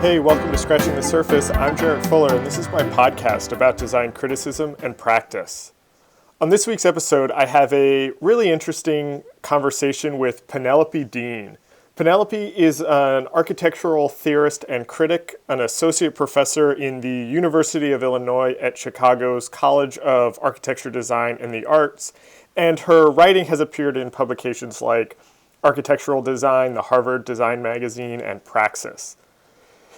Hey, welcome to Scratching the Surface. I'm Jarrett Fuller, and this is my podcast about design criticism and practice. On this week's episode, I have a really interesting conversation with Penelope Dean. Penelope is an architectural theorist and critic, an associate professor in the University of Illinois at Chicago's College of Architecture, Design, and the Arts, and her writing has appeared in publications like Architectural Design, the Harvard Design Magazine, and Praxis.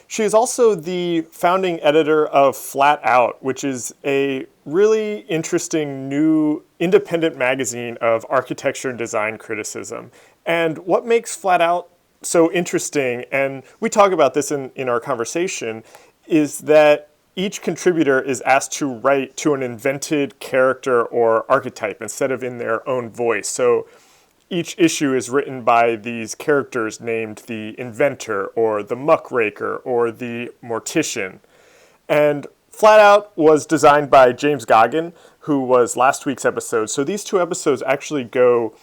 She is also the founding editor of Flat Out, which is a really interesting new independent magazine of architecture and design criticism. And what makes Flat Out so interesting, and we talk about this in our conversation, is that each contributor is asked to write to an invented character or archetype instead of in their own voice. So each issue is written by these characters named the inventor or the muckraker or the mortician. And Flat Out was designed by James Goggin, who was last week's episode. So these two episodes actually go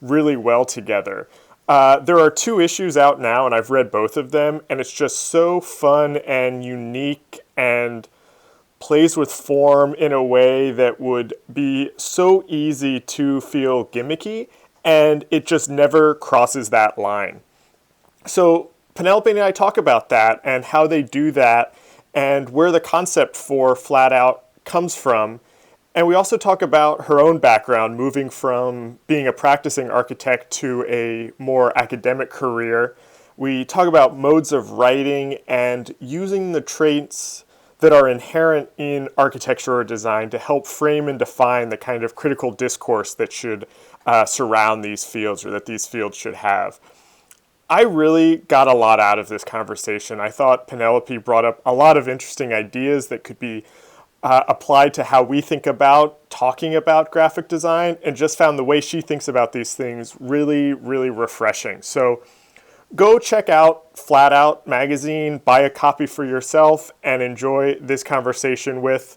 really well together. There are two issues out now, and I've read both of them, and it's just so fun and unique and plays with form in a way that would be so easy to feel gimmicky, and it just never crosses that line. So Penelope and I talk about that and how they do that and where the concept for Flat Out comes from. And we also talk about her own background, moving from being a practicing architect to a more academic career. We talk about modes of writing and using the traits that are inherent in architecture or design to help frame and define the kind of critical discourse that should surround these fields, or that these fields should have. I really got a lot out of this conversation. I thought Penelope brought up a lot of interesting ideas that could be applied to how we think about talking about graphic design, and just found the way she thinks about these things really, really refreshing. So go check out Flat Out magazine, buy a copy for yourself, and enjoy this conversation with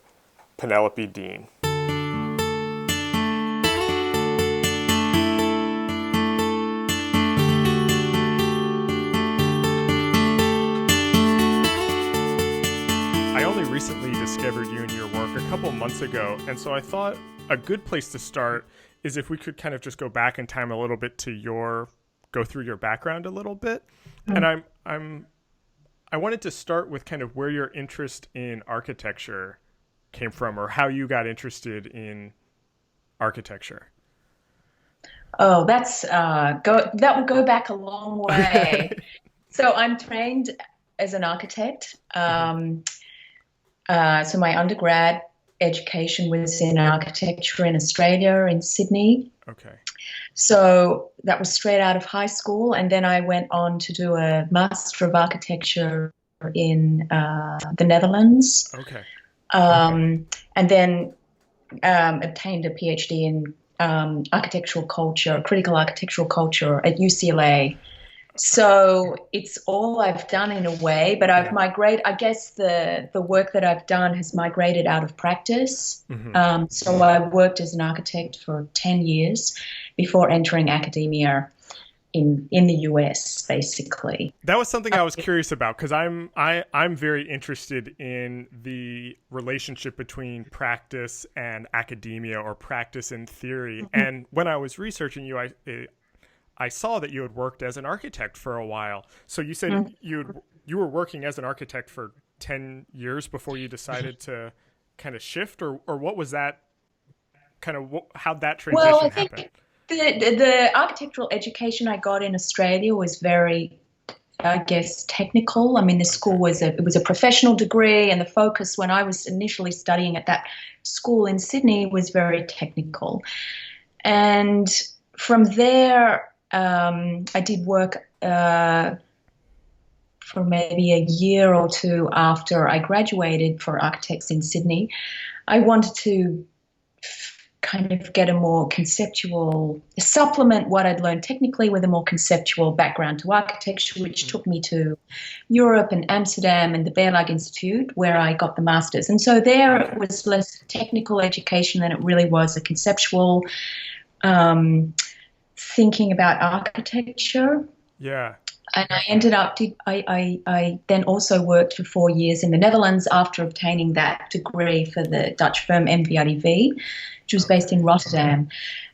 Penelope Dean. I only recently discovered you and your work a couple months ago, and so I thought a good place to start is if we could kind of just go back in time a little bit to go through your background a little bit. And I wanted to start with kind of where your interest in architecture came from, or how you got interested in architecture. Oh, that would go back a long way. So I'm trained as an architect. So my undergrad education was in architecture in Australia, in Sydney. Okay. So that was straight out of high school. And then I went on to do a Master of Architecture in the Netherlands. Okay. And then obtained a PhD in architectural culture, critical architectural culture at UCLA. So it's all I've done in a way, but I've migrated, I guess the work that I've done has migrated out of practice. So I worked as an architect for 10 years before entering academia in the US, basically. That was something I was curious about, because I'm very interested in the relationship between practice and academia, or practice and theory. And when I was researching you, I saw that you had worked as an architect for a while. So you said you were working as an architect for 10 years before you decided to kind of shift, or what was that kind of, how'd that transition happen? The architectural education I got in Australia was very, I guess, technical. I mean, the school was a professional degree, and the focus when I was initially studying at that school in Sydney was very technical. And from there, I did work for maybe a year or two after I graduated for architects in Sydney. I wanted to kind of get a more conceptual, supplement what I'd learned technically with a more conceptual background to architecture, which took me to Europe and Amsterdam and the Berlage Institute, where I got the master's. And so there it was less technical education than it really was a conceptual thinking about architecture. Yeah. And I ended up, I then also worked for 4 years in the Netherlands after obtaining that degree for the Dutch firm MVRDV, which was based in Rotterdam,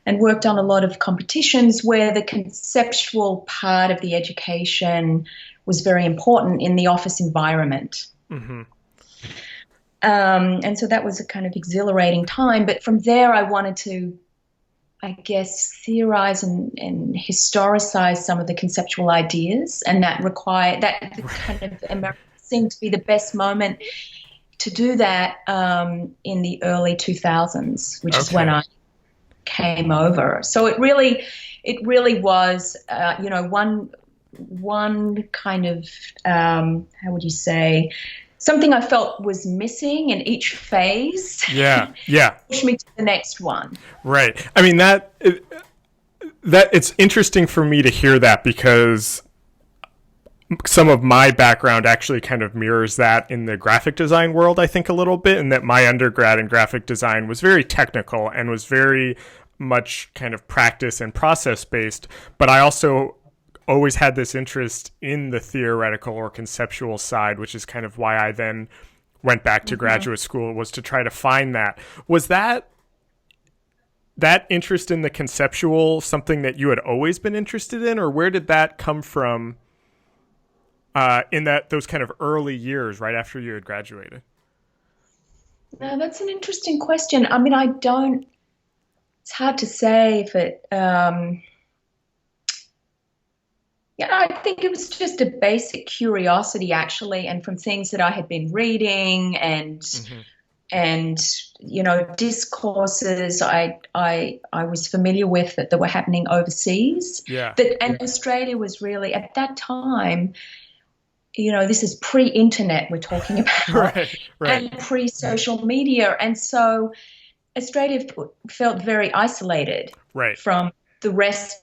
and worked on a lot of competitions where the conceptual part of the education was very important in the office environment. Mm-hmm. And so that was a kind of exhilarating time. But from there, I wanted to, I guess, theorize and historicize some of the conceptual ideas, and that kind of seemed to be the best moment to do that in the early 2000s, which is when I came over. So it really was, one kind of, how would you say, something I felt was missing in each phase. Yeah. Push me to the next one. Right. I mean, that it's interesting for me to hear that, because some of my background actually kind of mirrors that in the graphic design world, I think, a little bit, and that my undergrad in graphic design was very technical and was very much kind of practice and process based. But I also always had this interest in the theoretical or conceptual side, which is kind of why I then went back to graduate school, was to try to find that. Was that interest in the conceptual something that you had always been interested in, or where did that come from in those kind of early years right after you had graduated? No, that's an interesting question. I mean, it's hard to say if it, I think it was just a basic curiosity, actually, and from things that I had been reading and discourses I was familiar with that were happening overseas. Yeah. And Australia was really, at that time, this is pre-internet we're talking about, right. and pre-social media, and so Australia felt very isolated from the rest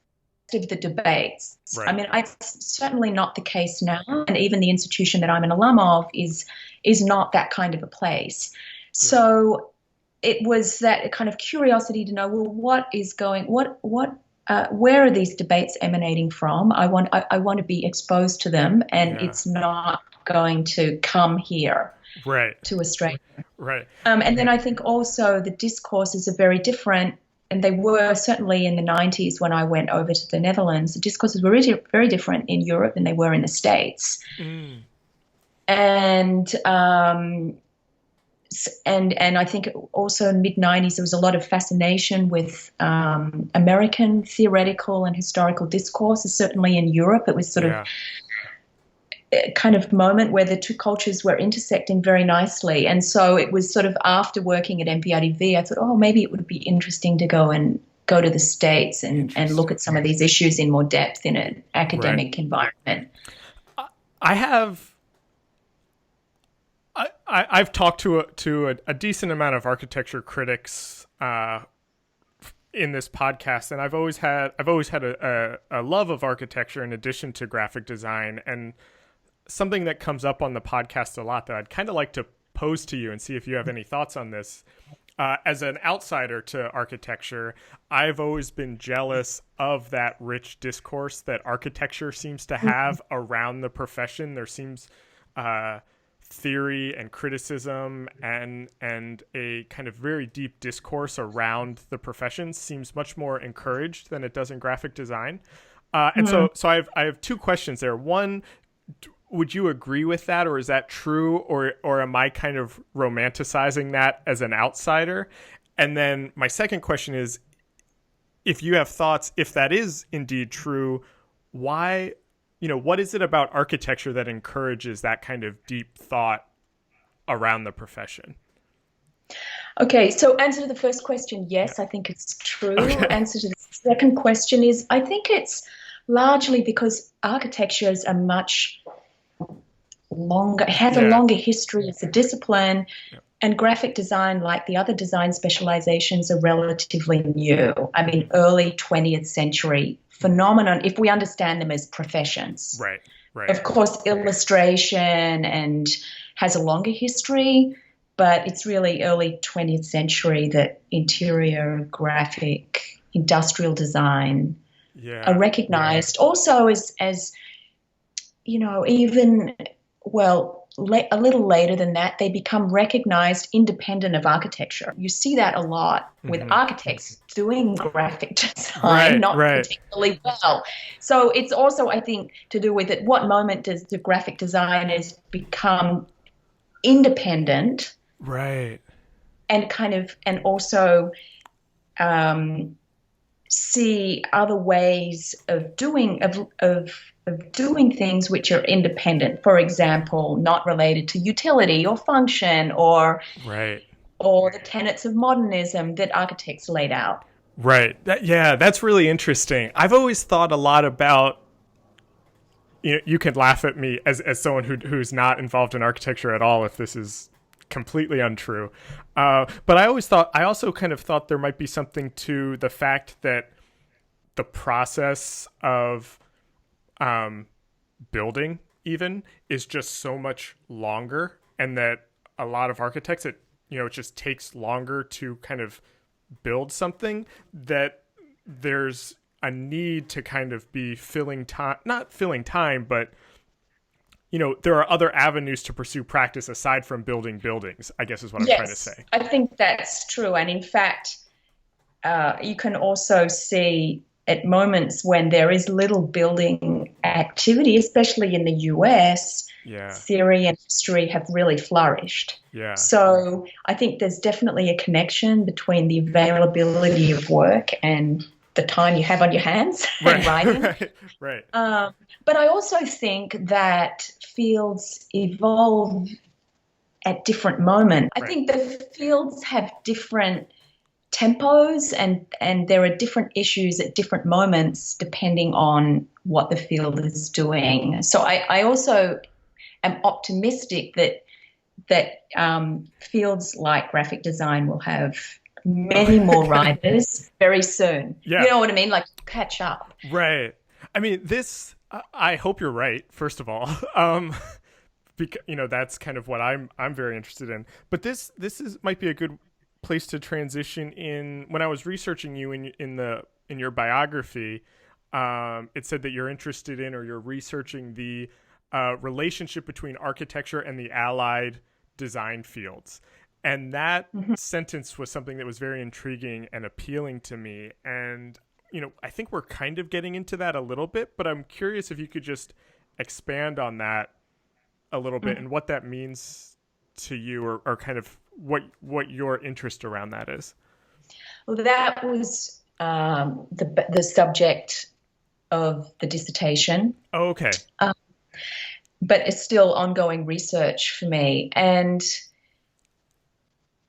of the debates. Right. I mean, it's certainly not the case now, and even the institution that I'm an alum of is not that kind of a place. So it was that kind of curiosity to know, well, where are these debates emanating from? I want to be exposed to them, and it's not going to come here. Right. To Australia. Right. And then I think also the discourses are very different, and they were certainly in the 90s when I went over to the Netherlands. The discourses were really very different in Europe than they were in the States. And I think also in mid-90s there was a lot of fascination with American theoretical and historical discourse. Certainly in Europe it was sort of a kind of moment where the two cultures were intersecting very nicely. And so it was sort of after working at MPRDV, I thought, maybe it would be interesting to go to the States and look at some of these issues in more depth in an academic environment. I've talked to a decent amount of architecture critics in this podcast, and I've always had a love of architecture in addition to graphic design. And something that comes up on the podcast a lot that I'd kind of like to pose to you and see if you have any thoughts on this. As an outsider to architecture, I've always been jealous of that rich discourse that architecture seems to have around the profession. There seems theory and criticism and a kind of very deep discourse around the profession seems much more encouraged than it does in graphic design. So I have two questions there. One, would you agree with that, or is that true, or am I kind of romanticizing that as an outsider? And then my second question is, if you have thoughts, if that is indeed true, why, what is it about architecture that encourages that kind of deep thought around the profession? Okay, so answer to the first question, yes, I think it's true. Okay. Answer to the second question is, I think it's largely because architecture is a much longer, has a longer history as a discipline, and graphic design, like the other design specializations, are relatively new. I mean, early 20th century phenomenon, if we understand them as professions. Right. Of course, illustration and has a longer history, but it's really early 20th century that interior, graphic, industrial design are recognized also as even, well, a little later than that, they become recognized independent of architecture. You see that a lot with architects doing graphic design, not Right. particularly well. So it's also, I think, to do with at what moment does the graphic designers become independent Right. and also um, see other ways of doing things which are independent. For example, not related to utility or function Right. or the tenets of modernism that architects laid out. Right. Yeah, that's really interesting. I've always thought a lot about, you can laugh at me as someone who's not involved in architecture at all if this is completely untrue. But I also kind of thought there might be something to the fact that the process of building even is just so much longer, and that a lot of architects, it just takes longer to kind of build something, that there's a need to kind of be filling time, not filling time, but there are other avenues to pursue practice aside from building buildings, I guess is what I'm trying to say. I think that's true. And in fact, you can also see at moments when there is little building activity, especially in the US, theory and history have really flourished. Yeah. So I think there's definitely a connection between the availability of work and the time you have on your hands and writing. Right. But I also think that fields evolve at different moments. I think the fields have different tempos and there are different issues at different moments depending on what the field is doing. So I also am optimistic that fields like graphic design will have many more writers very soon. Yeah. You know what I mean? Like catch up. Right. I mean, I hope you're right, first of all. Because that's kind of what I'm very interested in. But this might be a good place to transition in. When I was researching you in your biography, it said that you're interested in, or you're researching the relationship between architecture and the allied design fields. And that sentence was something that was very intriguing and appealing to me. And, I think we're kind of getting into that a little bit, but I'm curious if you could just expand on that a little bit and what that means to you, or kind of what your interest around that is. Well, that was the subject of the dissertation. Oh, okay. But it's still ongoing research for me. And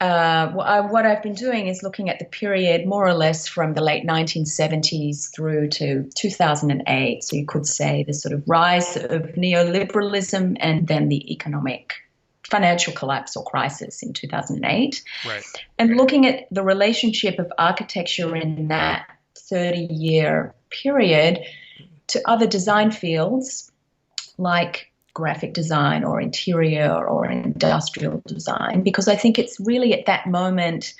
what I've been doing is looking at the period more or less from the late 1970s through to 2008. So you could say the sort of rise of neoliberalism and then the financial collapse or crisis in 2008. Right. And looking at the relationship of architecture in that 30-year period to other design fields like graphic design or interior or industrial design, because I think it's really at that moment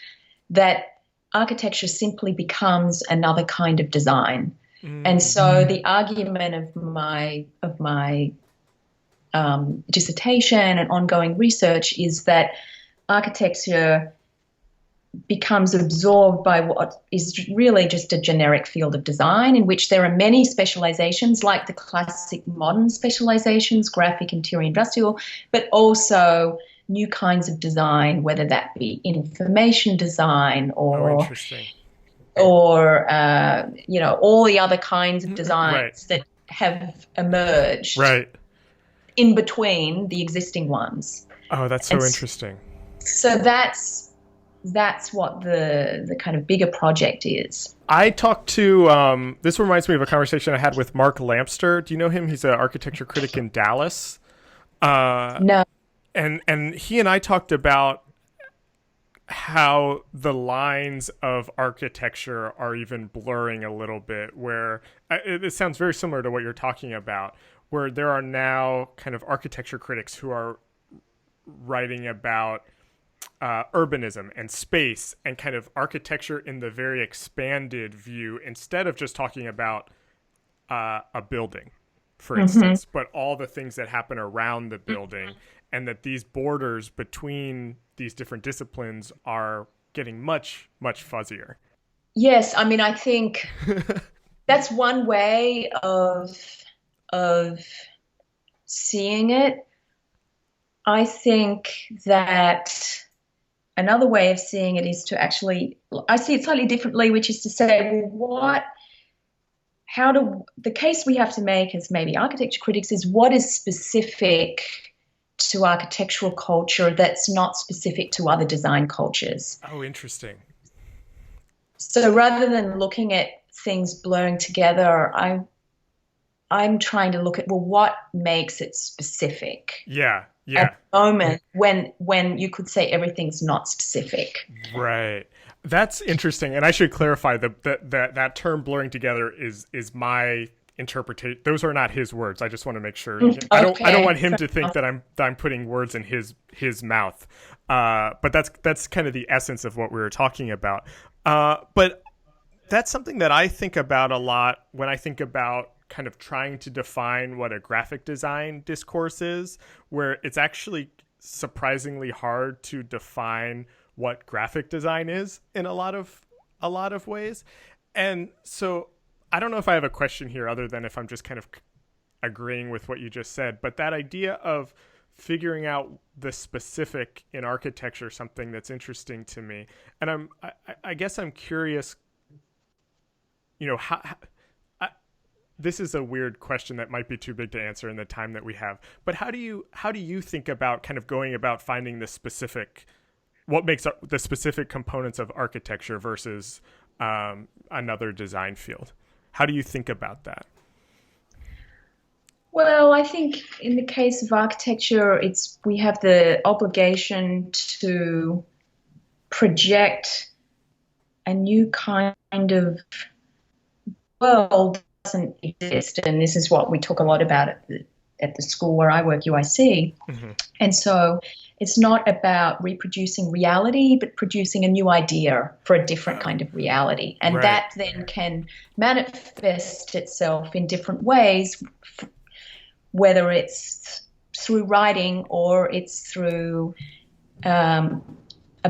that architecture simply becomes another kind of design. And so the argument of my dissertation and ongoing research is that architecture becomes absorbed by what is really just a generic field of design in which there are many specializations like the classic modern specializations, graphic, interior, industrial, but also new kinds of design, whether that be information design or all the other kinds of designs that have emerged in between the existing ones. Oh, that's so interesting. So that's what the kind of bigger project is. I talked to, this reminds me of a conversation I had with Mark Lampster. Do you know him? He's an architecture critic in Dallas. No. And he and I talked about how the lines of architecture are even blurring a little bit, where it sounds very similar to what you're talking about, where there are now kind of architecture critics who are writing about urbanism and space and kind of architecture in the very expanded view, instead of just talking about a building. for instance, but all the things that happen around the building, and that these borders between these different disciplines are getting much, much fuzzier. Yes, I mean, I think that's one way of seeing it. I think that another way of seeing it is to actually, I see it slightly differently, which is to say, well, the case we have to make as maybe architecture critics is what is specific to architectural culture that's not specific to other design cultures. Oh, interesting. So rather than looking at things blurring together, I'm trying to look at, well, what makes it specific? Yeah. At the moment when you could say everything's not specific. Right. That's interesting. And I should clarify that term blurring together is my interpretation. Those are not his words. I just want to make sure. Okay. I don't want him to think that I'm putting words in his mouth. But that's kind of the essence of what we were talking about. But that's something that I think about a lot when I think about kind of trying to define what a graphic design discourse is, where it's actually surprisingly hard to define what graphic design is in a lot of ways. And so I don't know if I have a question here other than if I'm just kind of agreeing with what you just said, but that idea of figuring out the specific in architecture, something that's interesting to me. And I guess I'm curious, how this is a weird question that might be too big to answer in the time that we have, but how do you think about kind of going about finding what makes the specific components of architecture versus another design field? How do you think about that? Well, I think in the case of architecture, we have the obligation to project a new kind of world doesn't exist, and this is what we talk a lot about at the school where I work, UIC. Mm-hmm. And so it's not about reproducing reality, but producing a new idea for a different kind of reality. And right. That then can manifest itself in different ways, whether it's through writing or it's through a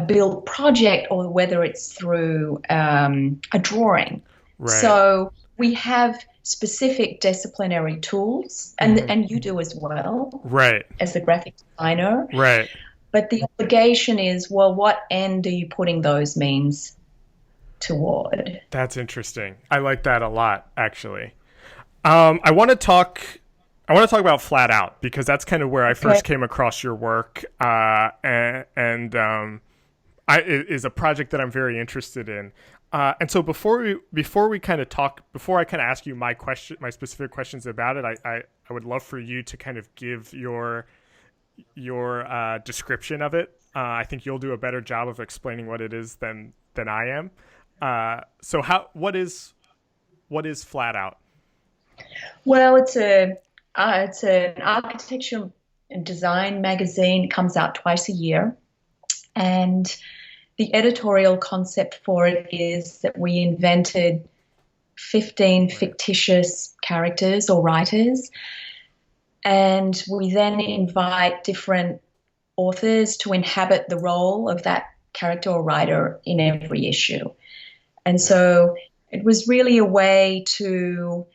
build project or whether it's through a drawing. Right. So we have specific disciplinary tools, and you do as well, right? As a graphic designer, right? But the obligation is, well, what end are you putting those means toward? That's interesting. I like that a lot, actually. I want to talk about Flat Out because that's kind of where I first came across your work, and it is a project that I'm very interested in. And so before I kind of ask you my specific questions about it, I would love for you to kind of give your description of it. I think you'll do a better job of explaining what it is than I am. So what is Flat Out? Well, it's an architecture and design magazine. It comes out twice a year, and the editorial concept for it is that we invented 15 fictitious characters or writers, and we then invite different authors to inhabit the role of that character or writer in every issue. And so it was really a way to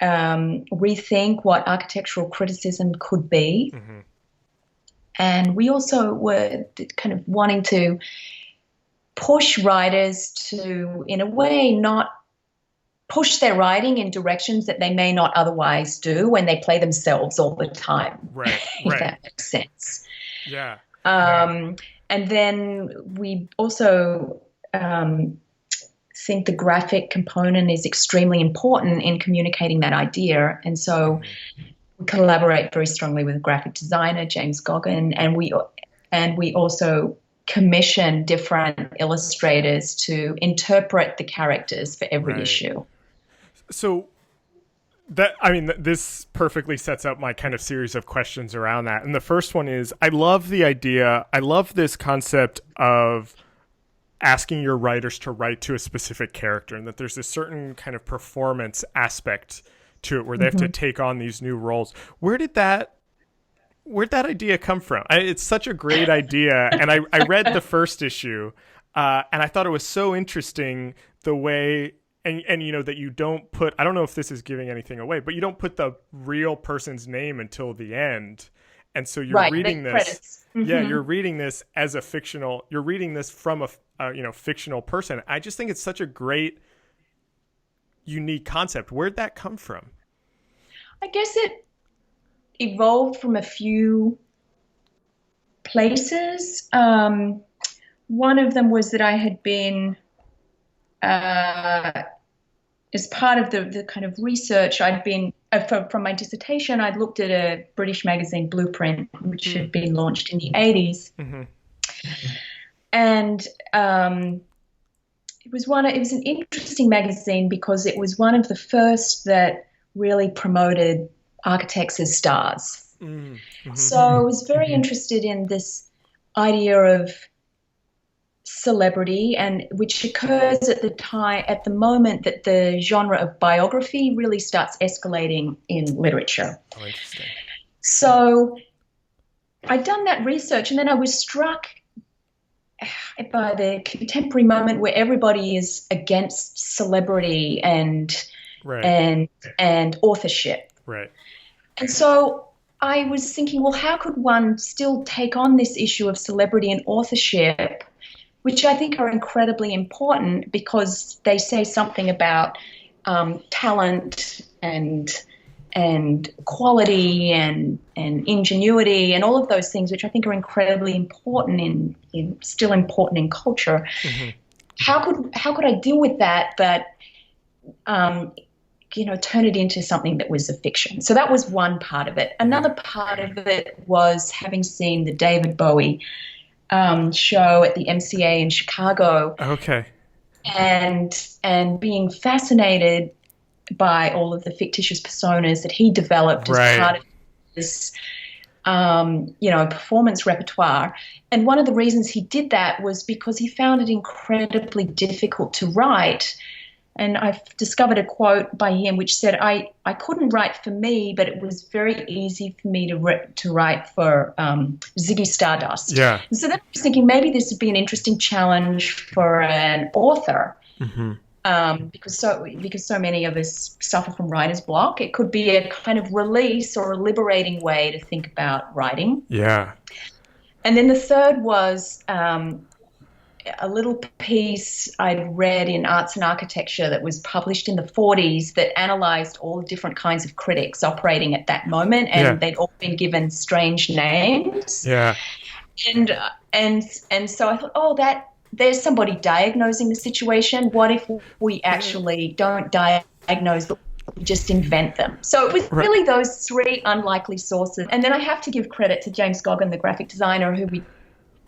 rethink what architectural criticism could be. Mm-hmm. And we also were kind of wanting to push writers to, in a way, not push their writing in directions that they may not otherwise do when they play themselves all the time. Right. If that makes sense. Yeah. And then we also think the graphic component is extremely important in communicating that idea. And so we collaborate very strongly with graphic designer James Goggin, and we also commission different illustrators to interpret the characters for every issue. So this perfectly sets up my kind of series of questions around that. And the first one is, I love this concept of asking your writers to write to a specific character, and that there's a certain kind of performance aspect to it, where they have to take on these new roles. Where'd that idea come from? It's such a great idea. And I read the first issue, and I thought it was so interesting the way, and that you don't put, I don't know if this is giving anything away, but you don't put the real person's name until the end. And so you're reading this. Yeah, you're reading this as you're reading this from a fictional person. I just think it's such a great, unique concept. Where'd that come from? I guess it evolved from a few places. One of them was that I had been, as part of the kind of research, I'd been, from my dissertation, I'd looked at a British magazine, Blueprint, which had been launched in the 80s. And it was an interesting magazine because it was one of the first that really promoted architects as stars. So I was very interested in this idea of celebrity, and which occurs at the moment that the genre of biography really starts escalating in literature. Oh, interesting. So I'd done that research, and then I was struck by the contemporary moment where everybody is against celebrity and authorship. Right. And so I was thinking, well, how could one still take on this issue of celebrity and authorship, which I think are incredibly important because they say something about talent and quality and ingenuity and all of those things, which I think are incredibly important still important in culture. How could I deal with that, but turn it into something that was a fiction? So that was one part of it. Another part of it was having seen the David Bowie show at the MCA in Chicago. Okay. And being fascinated by all of the fictitious personas that he developed as part of his, performance repertoire. And one of the reasons he did that was because he found it incredibly difficult to write. And I've discovered a quote by him which said, I couldn't write for me, but it was very easy for me to write for Ziggy Stardust. Yeah. And so then I was thinking maybe this would be an interesting challenge for an author. Because so many of us suffer from writer's block. It could be a kind of release or a liberating way to think about writing. Yeah. And then the third was a little piece I'd read in Arts and Architecture that was published in the 40s that analysed all the different kinds of critics operating at that moment, and they'd all been given strange names. Yeah. And so I thought, there's somebody diagnosing the situation. What if we actually don't diagnose, but we just invent them? So it was really those three unlikely sources. And then I have to give credit to James Goggin, the graphic designer, who we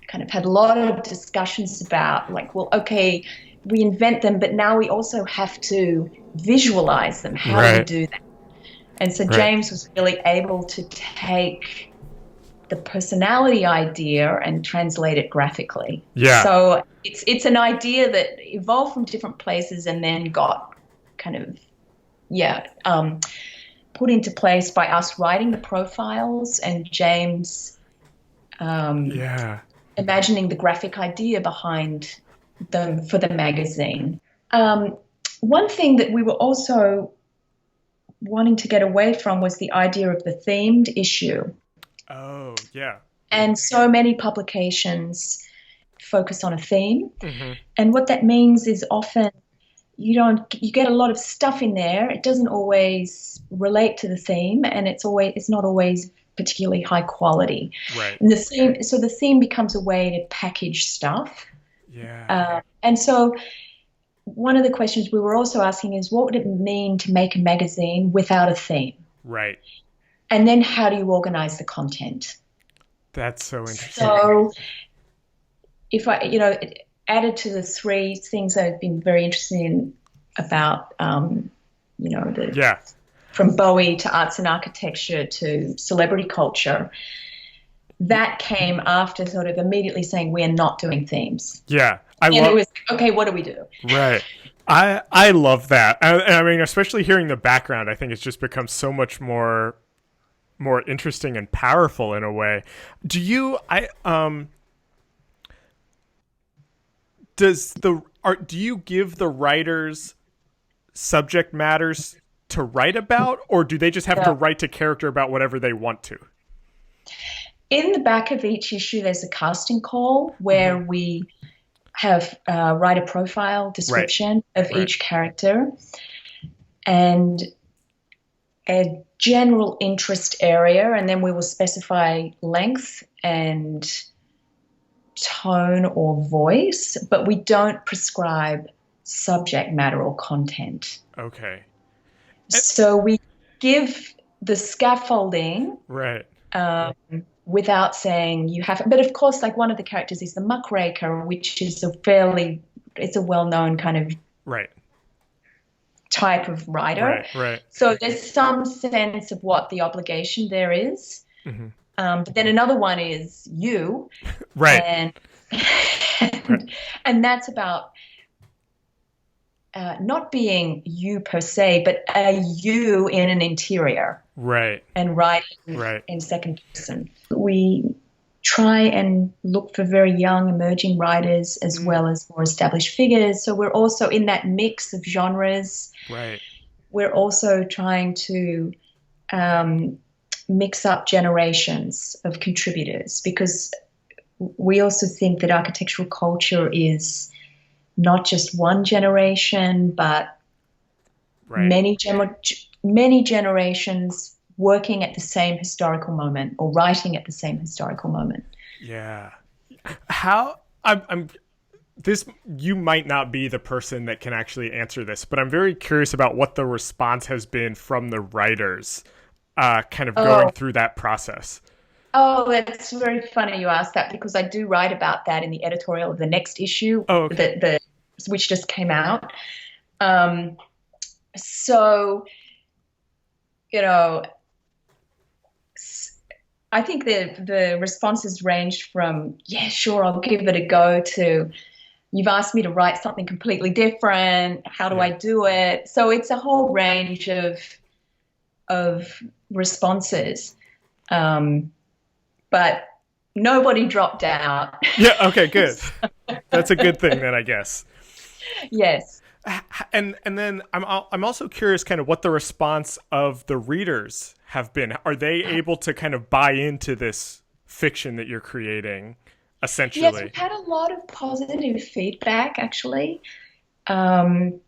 kind of had a lot of discussions about, like, well, okay, we invent them, but now we also have to visualize them. How do we do that? And so James was really able to take the personality idea and translate it graphically. Yeah. So it's an idea that evolved from different places and then got kind of put into place by us writing the profiles and James imagining the graphic idea behind them for the magazine. One thing that we were also wanting to get away from was the idea of the themed issue. Oh, yeah. And so many publications focus on a theme. And what that means is often you get a lot of stuff in there. It doesn't always relate to the theme, and it's not always particularly high quality. Right. And the theme becomes a way to package stuff. Yeah. And so one of the questions we were also asking is, what would it mean to make a magazine without a theme? Right. And then how do you organize the content? That's so interesting. So if I, added to the three things I've been very interested in about, from Bowie to arts and architecture to celebrity culture, that came after sort of immediately saying we are not doing themes. Yeah. It was, okay, what do we do? Right. I love that. I mean, especially hearing the background, I think it's just become so much more interesting and powerful in a way. Do you I do you give the writers subject matters to write about, or do they just have to Yeah. write to character about whatever they want to? In the back of each issue, there's a casting call Hmm. where we have write a profile Right, description of right. each character and a general interest area, and then we will specify length and tone or voice, but we don't prescribe subject matter or content. Okay. Eh, So we give the scaffolding right, um, without saying you have, but of course, like one of the characters is the muckraker, which is it's a well-known kind of right, type of writer. right. So there's some sense of what the obligation there is. Hmm. But then another one is you, Right, and right, and that's about not being you per se, but a you in an interior right, and writing right. in second person. We try and look for very young emerging writers as Mm, well as more established figures. So we're also in that mix of genres. right. We're also trying to um, mix up generations of contributors because we also think that architectural culture is not just one generation, but Right. many generations working at the same historical moment or writing at the same historical moment. Yeah. How I'm this you might not be the person that can actually answer this, but I'm very curious about what the response has been from the writers kind of going Oh, through that process. oh, that's very funny you asked that because I do write about that in the editorial of the next issue Oh, okay. that which just came out. Um, so you know, I think the responses ranged from yeah, sure, I'll give it a go to you've asked me to write something completely different. How do I Yeah. do it? So it's a whole range of responses, um, but nobody dropped out. Yeah, okay, good. That's a good thing then, I guess. Yes. And then I'm also curious kind of what the response of the readers have been. Are they able to kind of buy into this fiction that you're creating Yes, essentially? we've had a lot of positive feedback actually um,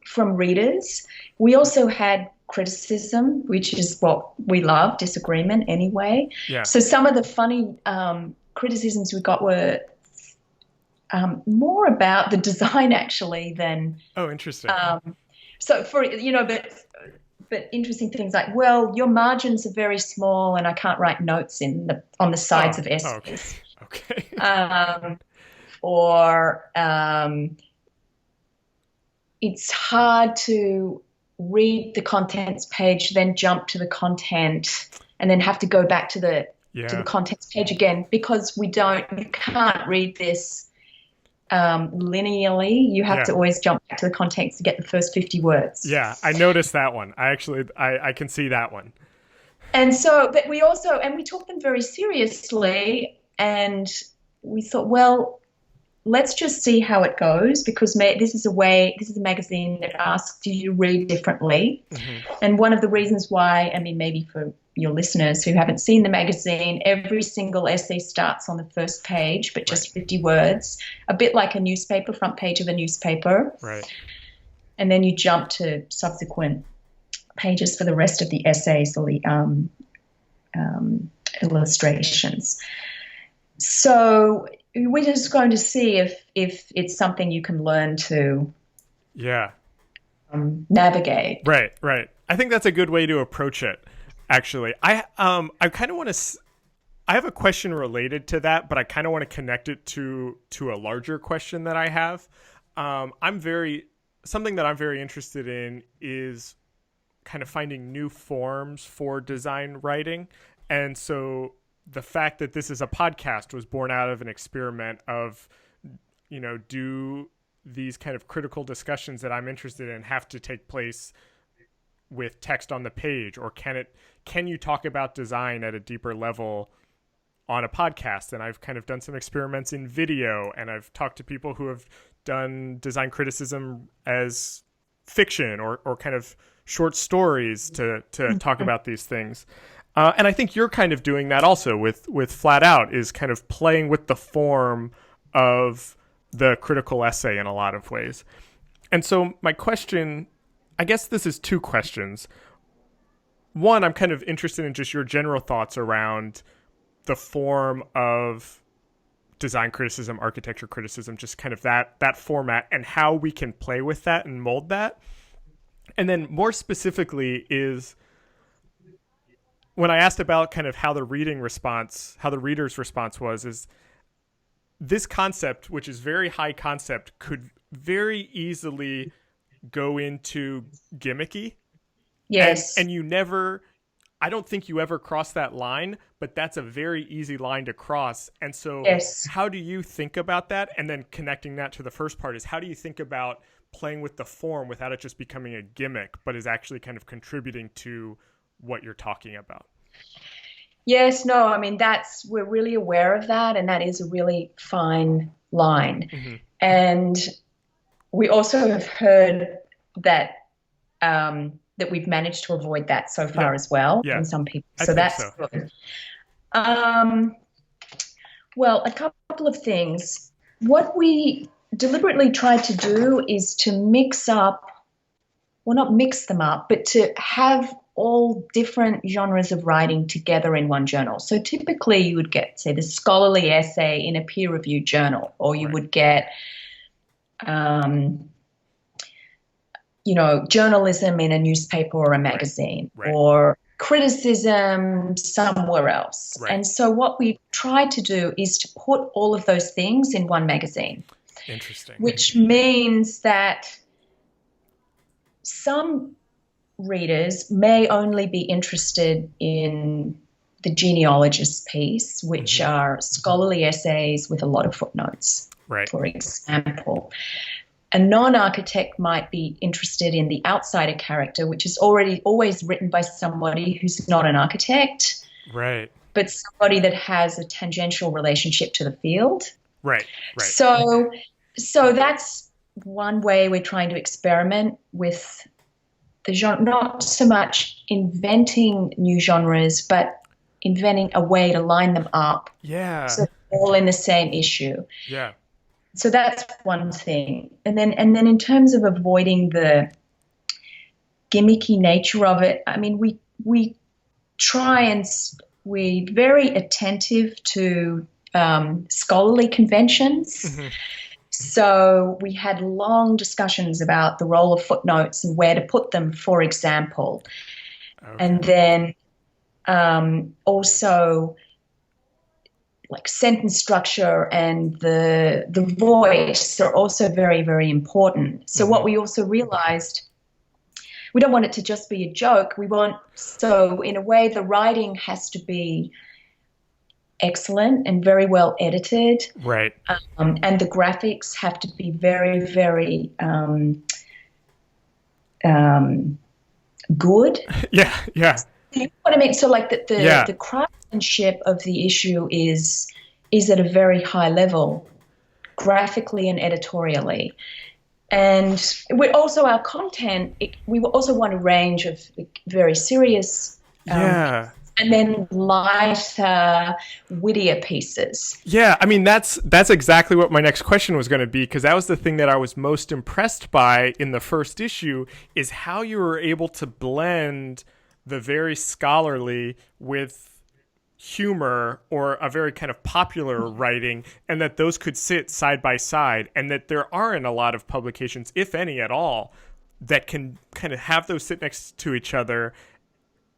from readers. We also had criticism, which is what we love, disagreement anyway. Yeah. So some of the funny criticisms we got were more about the design actually than Oh, interesting. um, so for but interesting things like well your margins are very small and I can't write notes in the on the sides Oh, of oh, okay. essays Okay. um, or it's hard to read the contents page then jump to the content and then have to go back to the Yeah. contents page again because you can't read this linearly. You have Yeah. to always jump back to the context to get the first 50 words. Yeah. I noticed that one. I can see that one. And so, but we also, and we took them very seriously and we thought, well, let's just see how it goes because this is a magazine that asks you to read differently. Hmm. And one of the reasons why, I mean, maybe for your listeners who haven't seen the magazine, every single essay starts on the first page, but Right. just 50 words, a bit like a newspaper, front page of a newspaper. Right. And then you jump to subsequent pages for the rest of the essays or the illustrations. So we're just going to see if it's something you can learn to Yeah. navigate. Right. Right. I think that's a good way to approach it. Actually, I kind of want to. I have a question related to that, but I kind of want to connect it to a larger question that I have. I'm very something that I'm very interested in is kind of finding new forms for design writing, and so the fact that this is a podcast was born out of an experiment of, do these kind of critical discussions that I'm interested in have to take place with text on the page, or can you talk about design at a deeper level on a podcast? And I've kind of done some experiments in video, and I've talked to people who have done design criticism as fiction or kind of short stories to talk about these things. And I think you're kind of doing that also with Flat Out, is kind of playing with the form of the critical essay in a lot of ways. And so my question, I guess this is two questions. One, I'm kind of interested in just your general thoughts around the form of design criticism, architecture criticism, just kind of that format and how we can play with that and mold that. And then more specifically is when I asked about kind of how the reader's response was, is this concept, which is very high concept, could very easily go into gimmicky. Yes. And I don't think you ever cross that line, but that's a very easy line to cross. And so yes. How do you think about that? And then connecting that to the first part is, how do you think about playing with the form without it just becoming a gimmick, but is actually kind of contributing to what you're talking about? Yes, no, I mean, we're really aware of that, and that is a really fine line. Mm-hmm. And we also have heard that that we've managed to avoid that so far as well in some people. So that's good. Well, a couple of things. What we deliberately tried to do is to not mix them up, but to have all different genres of writing together in one journal. So typically you would get, say, the scholarly essay in a peer-reviewed journal, or you would get journalism in a newspaper or a magazine, or criticism somewhere else. Right. And so what we tried to do is to put all of those things in one magazine. Interesting. Which means that some readers may only be interested in the genealogist piece, which are scholarly essays with a lot of footnotes, for example. A non-architect might be interested in the outsider character, which is always written by somebody who's not an architect, but somebody that has a tangential relationship to the field. Right. So that's one way we're trying to experiment with the genre, not so much inventing new genres, but inventing a way to line them up. Yeah. So they're all in the same issue. Yeah. So that's one thing. And then in terms of avoiding the gimmicky nature of it, I mean, we try and we're very attentive to scholarly conventions. Mm-hmm. So we had long discussions about the role of footnotes and where to put them, for example. Okay. And then also like sentence structure and the voice are also very, very important. So what we also realized, we don't want it to just be a joke. So in a way, the writing has to be excellent and very well edited. Right. And the graphics have to be very, very good. Yeah. You know what I mean? So like the craftsmanship of the issue is at a very high level, graphically and editorially. And we also, our content, we also want a range of very serious and then lighter, wittier pieces. Yeah, I mean, that's exactly what my next question was going to be, because that was the thing that I was most impressed by in the first issue, is how you were able to blend the very scholarly with humor or a very kind of popular writing, and that those could sit side by side, and that there aren't a lot of publications, if any at all, that can kind of have those sit next to each other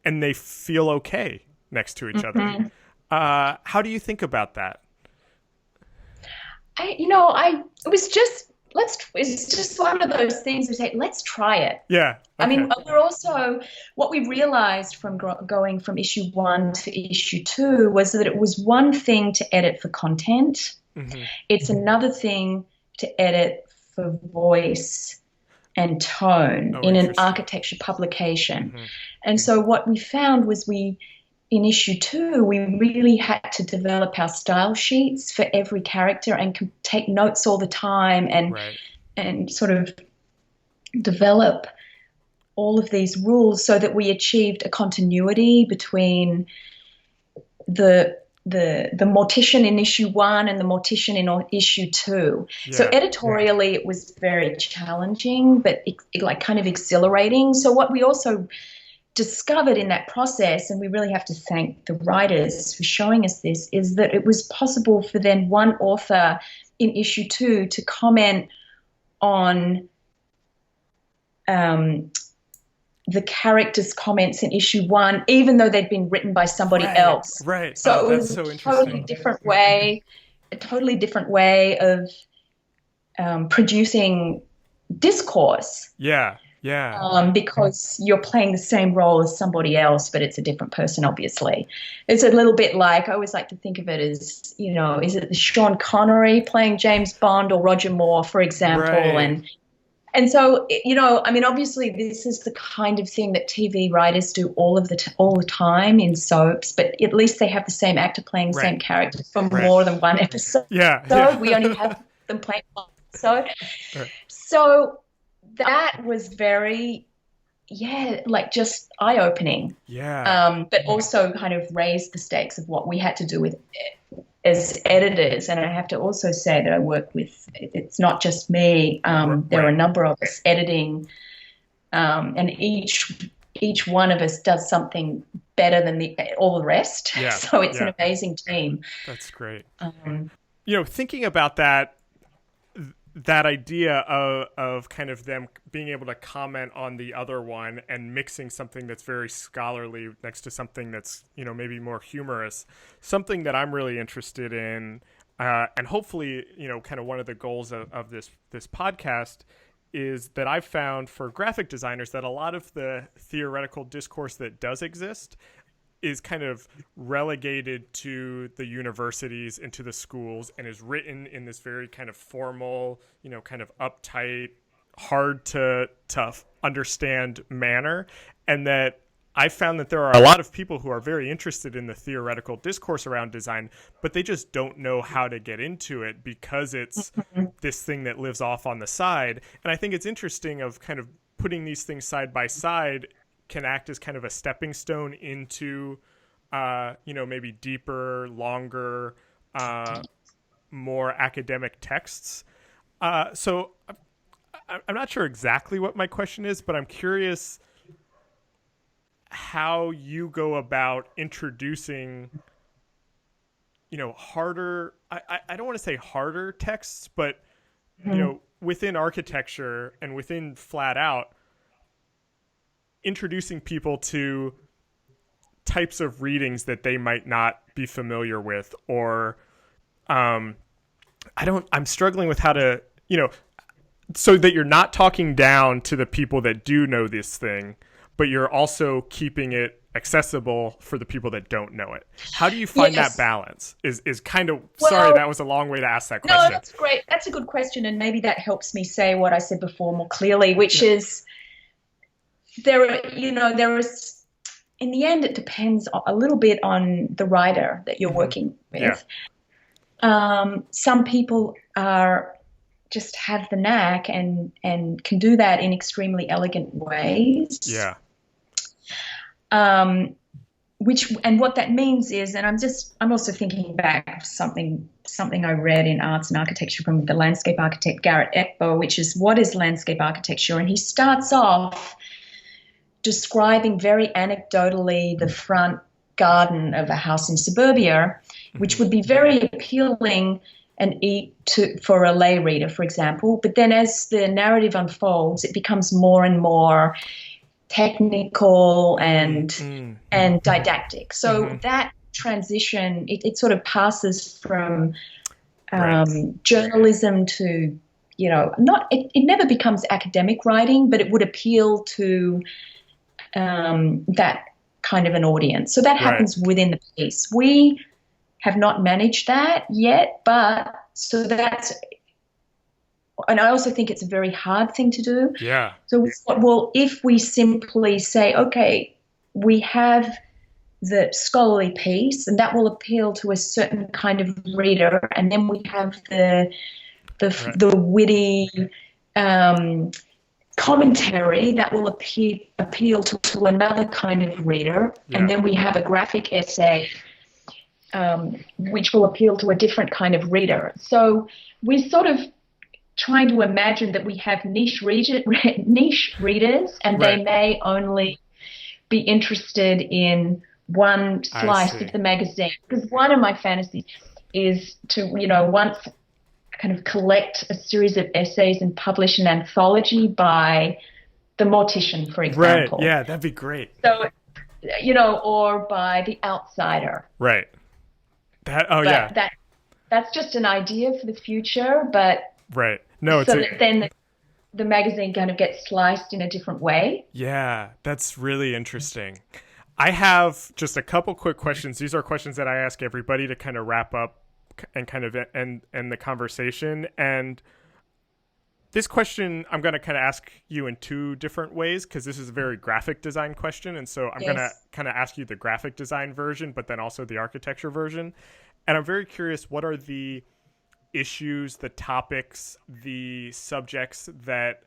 and they feel okay next to each other. How do you think about that? It's just one of those things we say, let's try it. Yeah. Okay. I mean, we're also, what we realized from going from issue 1 to issue 2 was that it was one thing to edit for content. Mm-hmm. It's another thing to edit for voice and tone in an architecture publication. And so what we found was in issue 2, we really had to develop our style sheets for every character and take notes all the time and sort of develop all of these rules so that we achieved a continuity between the mortician in issue 1 and the mortician in issue 2. So editorially it was very challenging, but it like kind of exhilarating. So what we also discovered in that process, and we really have to thank the writers for showing us this, is that it was possible for then one author in issue 2 to comment on the characters' comments in issue 1, even though they'd been written by somebody else. Right. So it was a totally different way of producing discourse. Yeah. Because you're playing the same role as somebody else, but it's a different person, obviously. It's a little bit like, I always like to think of it as, is it Sean Connery playing James Bond or Roger Moore, for example? Right. And so, obviously this is the kind of thing that TV writers do all the time in soaps, but at least they have the same actor playing the same character for more than one episode. Yeah. We only have them playing one episode. Right. So that was very, just eye-opening. Yeah. But also kind of raised the stakes of what we had to do with as editors. And I have to also say that I work with, it's not just me. There are a number of us editing, and each one of us does something better than all the rest. Yeah. So it's an amazing team. That's great. Thinking about that idea of kind of them being able to comment on the other one and mixing something that's very scholarly next to something that's, maybe more humorous, something that I'm really interested in, and hopefully, kind of one of the goals of this podcast is that I've found for graphic designers that a lot of the theoretical discourse that does exist is kind of relegated to the universities and to the schools and is written in this very kind of formal, kind of uptight, hard to understand manner. And that I found that there are a lot of people who are very interested in the theoretical discourse around design, but they just don't know how to get into it because it's this thing that lives off on the side. And I think it's interesting of kind of putting these things side by side can act as kind of a stepping stone into, maybe deeper, longer, more academic texts. So I'm not sure exactly what my question is, but I'm curious how you go about introducing, harder, I don't want to say harder texts, but, within architecture and within flat out, introducing people to types of readings that they might not be familiar with, or I'm struggling with how to, so that you're not talking down to the people that do know this thing, but you're also keeping it accessible for the people that don't know it. How do you find that balance? Is kind of, sorry, that was a long way to ask that question. No, that's great. That's a good question. And maybe that helps me say what I said before more clearly, which is, there is, in the end, it depends a little bit on the writer that you're working with. Yeah. Some people just have the knack and can do that in extremely elegant ways. Yeah. What that means is, and I'm also thinking back to something I read in Arts and Architecture from the landscape architect Garrett Ekbo, which is what is landscape architecture, and he starts off describing very anecdotally the front garden of a house in suburbia, which would be very appealing for a lay reader, for example. But then as the narrative unfolds, it becomes more and more technical and didactic. So that transition, it sort of passes from journalism to, it never becomes academic writing, but it would appeal to that kind of an audience. So that happens within the piece. We have not managed that yet, but so that's, and I also think it's a very hard thing to do. Yeah. So we thought, well, if we simply say, okay, we have the scholarly piece, and that will appeal to a certain kind of reader, and then we have Right. the witty commentary that will appeal to another kind of reader, Yeah. and then we have a graphic essay which will appeal to a different kind of reader. So we sort of trying to imagine that we have niche readers, and Right. they may only be interested in one slice of the magazine. Because one of my fantasies is to, once kind of collect a series of essays and publish an anthology by the Mortician, for example. Right. Yeah, that'd be great. So, or by the Outsider. Right. But that's just an idea for the future, but right. No, so that then the magazine kind of gets sliced in a different way. Yeah, that's really interesting. I have just a couple quick questions. These are questions that I ask everybody to kind of wrap up and kind of end the conversation. And this question I'm going to kind of ask you in two different ways, because this is a very graphic design question. And so I'm going to kind of ask you the graphic design version, but then also the architecture version. And I'm very curious, what are the issues, the topics, the subjects that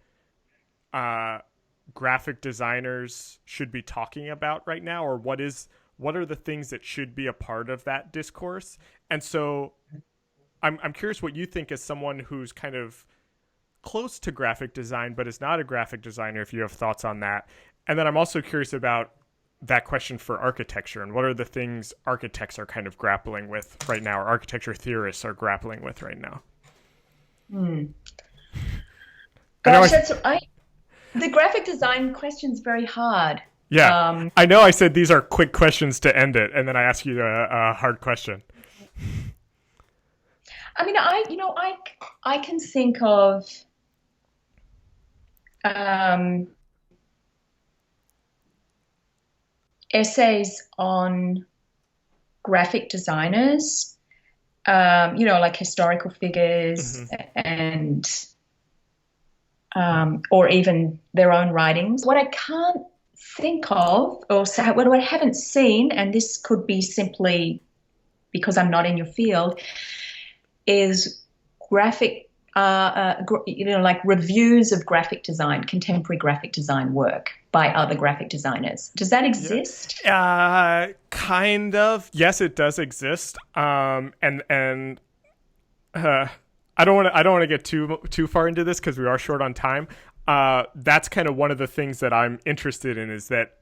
graphic designers should be talking about right now, or what are the things that should be a part of that discourse? And so I'm curious what you think as someone who's kind of close to graphic design but is not a graphic designer, if you have thoughts on that. And then I'm also curious about that question for architecture, and what are the things architects are kind of grappling with right now, or architecture theorists are grappling with right now. Gosh, the graphic design question is very hard. Yeah, I know I said these are quick questions to end it, and then I ask you a hard question. I mean, I can think of essays on graphic designers, like historical figures and or even their own writings. What I can't think of, or what I haven't seen, and this could be simply because I'm not in your field, is graphic, like reviews of graphic design, contemporary graphic design work by other graphic designers. Does that exist? Kind of. Yes, it does exist. I don't want to get too far into this because we are short on time. That's kind of one of the things that I'm interested in, is that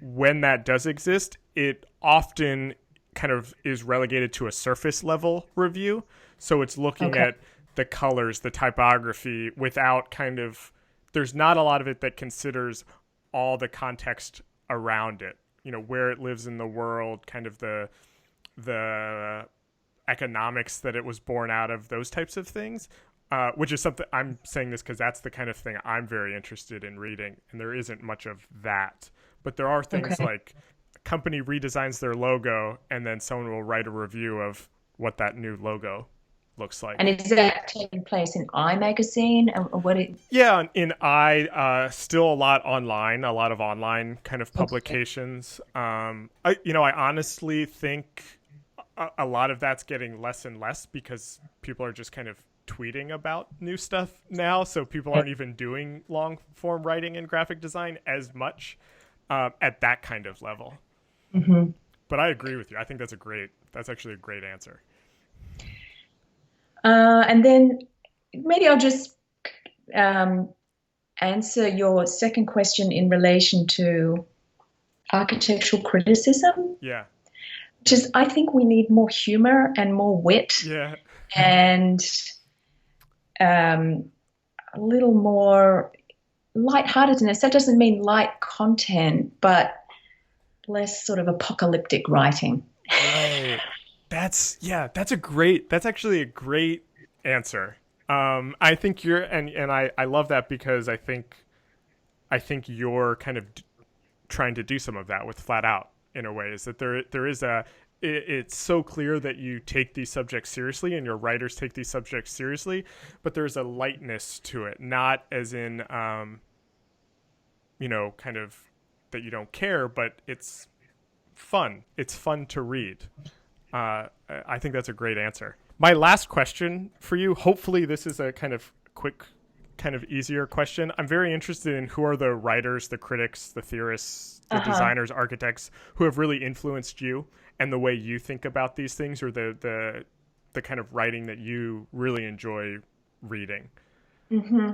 when that does exist, it often kind of is relegated to a surface level review. So it's looking at the colors, the typography, without kind of, there's not a lot of it that considers all the context around it, where it lives in the world, kind of the economics that it was born out of, those types of things, which is something, I'm saying this because that's the kind of thing I'm very interested in reading, and there isn't much of that. But there are things like a company redesigns their logo, and then someone will write a review of what that new logo looks like. And is that taking place in I magazine? Or what? Yeah, in I, still a lot of online kind of publications. I honestly think a lot of that's getting less and less because people are just kind of tweeting about new stuff now. So people aren't even doing long form writing and graphic design as much at that kind of level. Mm-hmm. But I agree with you. I think that's actually a great answer. And then maybe I'll just answer your second question in relation to architectural criticism. Yeah. Which is, I think we need more humor and more wit. Yeah. And a little more lightheartedness. That doesn't mean light content, but less sort of apocalyptic writing. Right. That's actually a great answer. I think you're, and I love that because I think you're kind of trying to do some of that with Flat Out in a way, is that there is it's so clear that you take these subjects seriously and your writers take these subjects seriously, but there's a lightness to it, not as in, kind of that you don't care, but it's fun. It's fun to read. I think that's a great answer. My last question for you, hopefully this is a kind of quick, kind of easier question. I'm very interested in who are the writers, the critics, the theorists, the designers, architects who have really influenced you and the way you think about these things, or the kind of writing that you really enjoy reading. Mm-hmm.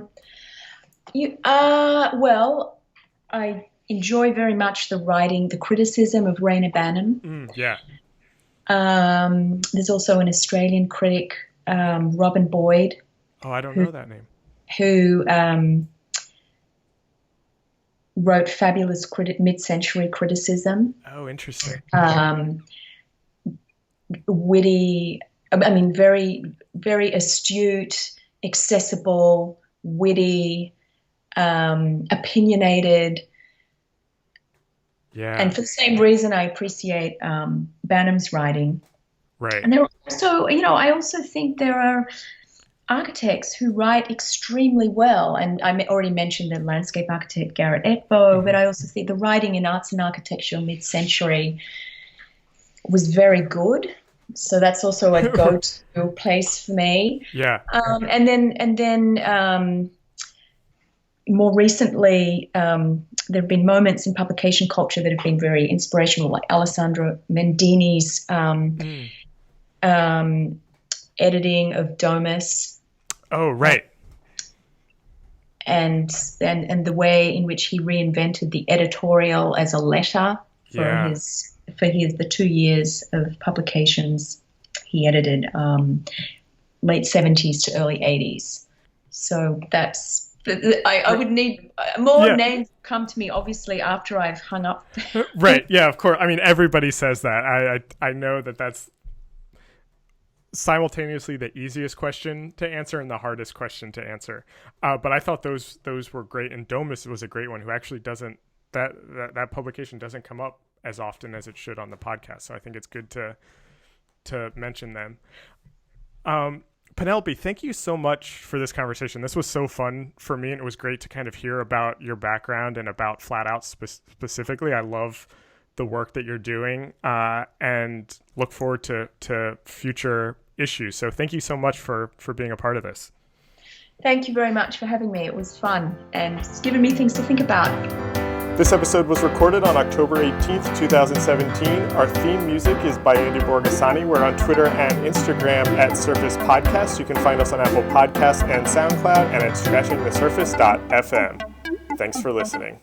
Well, I enjoy very much the writing, the criticism of Raina Banham. There's also an Australian critic, Robin Boyd. Oh, I don't know that name. Who wrote fabulous mid-century criticism. Oh, interesting. Witty, very, very astute, accessible, witty, opinionated. Yeah. And for the same reason, I appreciate Banham's writing. Right. And there are also, I also think there are architects who write extremely well. And I already mentioned the landscape architect Garrett Etbo, but I also think the writing in arts and architecture mid-century was very good. So that's also a go-to place for me. Yeah. And then more recently, there have been moments in publication culture that have been very inspirational, like Alessandro Mendini's editing of Domus. Oh, right. And the way in which he reinvented the editorial as a letter for the 2 years of publications he edited, late 70s to early 80s. So that's I would need more names come to me, obviously, after I've hung up. Right. Yeah, of course. I mean, everybody says that. I know that's simultaneously the easiest question to answer and the hardest question to answer. But I thought those were great, and Domus was a great one, who actually doesn't, that publication doesn't come up as often as it should on the podcast. So I think it's good to mention them. Penelope, thank you so much for this conversation. This was so fun for me, and it was great to kind of hear about your background and about Flat Out specifically. I love the work that you're doing, and look forward to future issues. So thank you so much for being a part of this. Thank you very much for having me. It was fun, and it's given me things to think about. This episode was recorded on October 18th, 2017. Our theme music is by Andy Borgasani. We're on Twitter and Instagram at Surface Podcast. You can find us on Apple Podcasts and SoundCloud, and at scratchingthesurface.fm. Thanks for listening.